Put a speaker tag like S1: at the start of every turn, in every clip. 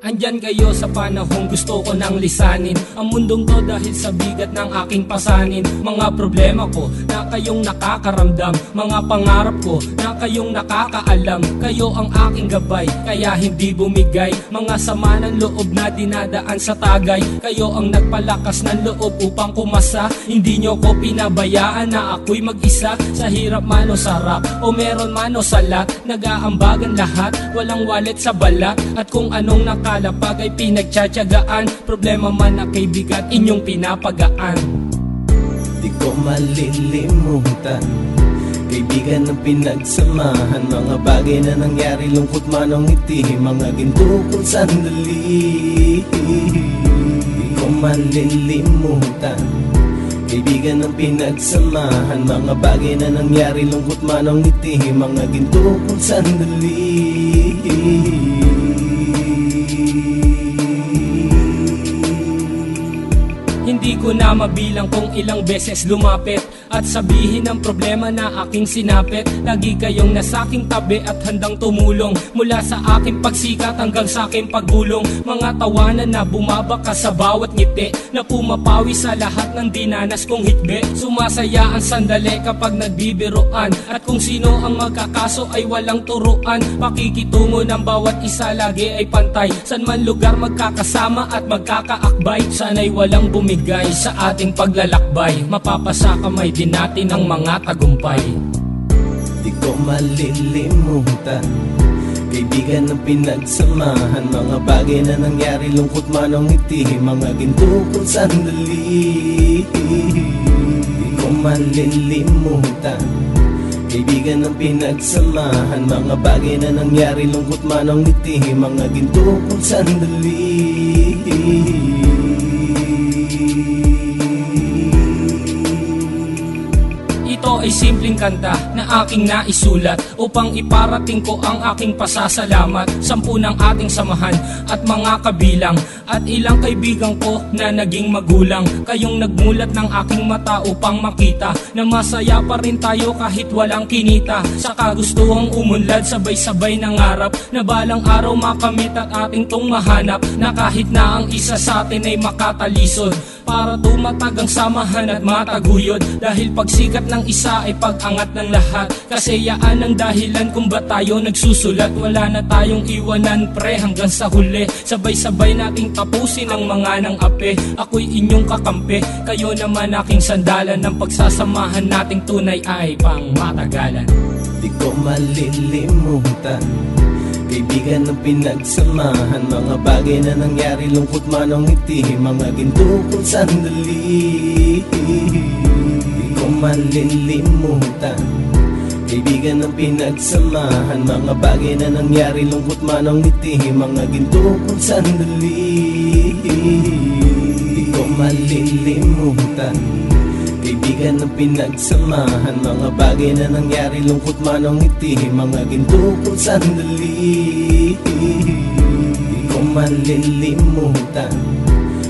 S1: Andyan kayo sa panahong gusto ko nang lisanin ang mundong to dahil sa bigat ng aking pasanin. Mga problema ko na kayong nakakaramdam, mga pangarap ko na kayong nakakaalam. Kayo ang aking gabay, kaya hindi bumigay. Mga sama ng loob na dinadaan sa tagay. Kayo ang nagpalakas ng loob upang kumasa. Hindi nyo ko pinabayaan na ako'y mag-isa. Sa hirap man o sarap, o meron man o salat, nag-aambagan lahat, walang wallet sa balat. At kung anong nakalapag ay pinagtsatsagaan. Problema man na kay bigat, inyong pinapagaan.
S2: Di ko malilimutan kaibigan ng pinagsamahan, mga bagay na nangyari, lungkot man o ngiti, mga ginto kong sandali. Di ko malilimutan kaibigan ng pinagsamahan, mga bagay na nangyari, lungkot man o ngiti, mga ginto kong sandali.
S1: Hindi ko na mabilang kung ilang beses lumapit at sabihin ang problema na aking sinapit. Lagi kayong nasa aking tabi at handang tumulong, mula sa aking pagsikat hanggang sa aking paggulong. Mga tawanan na bumabaka sa bawat ngiti, na pumapawi sa lahat ng dinanas kong hitbe. Sumasaya ang sandali kapag nagbibiroan, at kung sino ang magkakaso ay walang turuan. Pakikitungo ng bawat isa lagi ay pantay, san man lugar magkakasama at magkakaakbay. Sana'y walang bumigay sa ating paglalakbay, mapapasa kamay din natin ang mga tagumpay.
S2: Di ko malilimutan kaibigan ng pinagsamahan, mga bagay na nangyari, lungkot man o ngiti, mga ginto kong sandali. Di ko malilimutan kaibigan ng pinagsamahan, mga bagay na nangyari, lungkot man o ngiti, mga ginto kong sandali.
S1: Ito ay simpleng kanta na aking naisulat upang iparating ko ang aking pasasalamat. 10 ng ating samahan at mga kabilang, at ilang kaibigan ko na naging magulang. Kayong nagmulat ng aking mata upang makita na masaya pa rin tayo kahit walang kinita. Sa kagustuhang umunlad, sabay-sabay nangarap na balang araw makamit at ating tong mahanap, na kahit na ang isa sa atin ay makatalisod, para tumatag ang samahan at mataguyod. Dahil pagsikat ng isa ay pag-angat ng lahat, kasi yaan ang dahilan kung ba't tayo nagsusulat. Wala na tayong iwanan pre hanggang sa huli, sabay-sabay nating tapusin ang mga nang ape. Ako'y inyong kakampi, kayo naman aking sandalan, ng pagsasamahan nating tunay ay pang matagalan.
S2: Di ko malilimutan kaibigan ng pinagsamahan, mga bagay na nangyari, lungkot man o ngiti, mga ginto kong sandali. Di ko malilimutan kaibigan ng pinagsamahan, mga bagay na nangyari, lungkot man o ngiti, mga ginto kong sandali. Di ko malilimutan kaibigan ng pinagsamahan, mga bagay na nangyari, lungkot man o ngiti, mga ginto kong sandali. Di ko malilimutan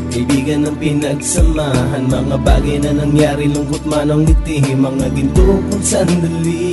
S2: kaibigan ng pinagsamahan, mga bagay na nangyari, lungkot man o ngiti, mga ginto kong sandali.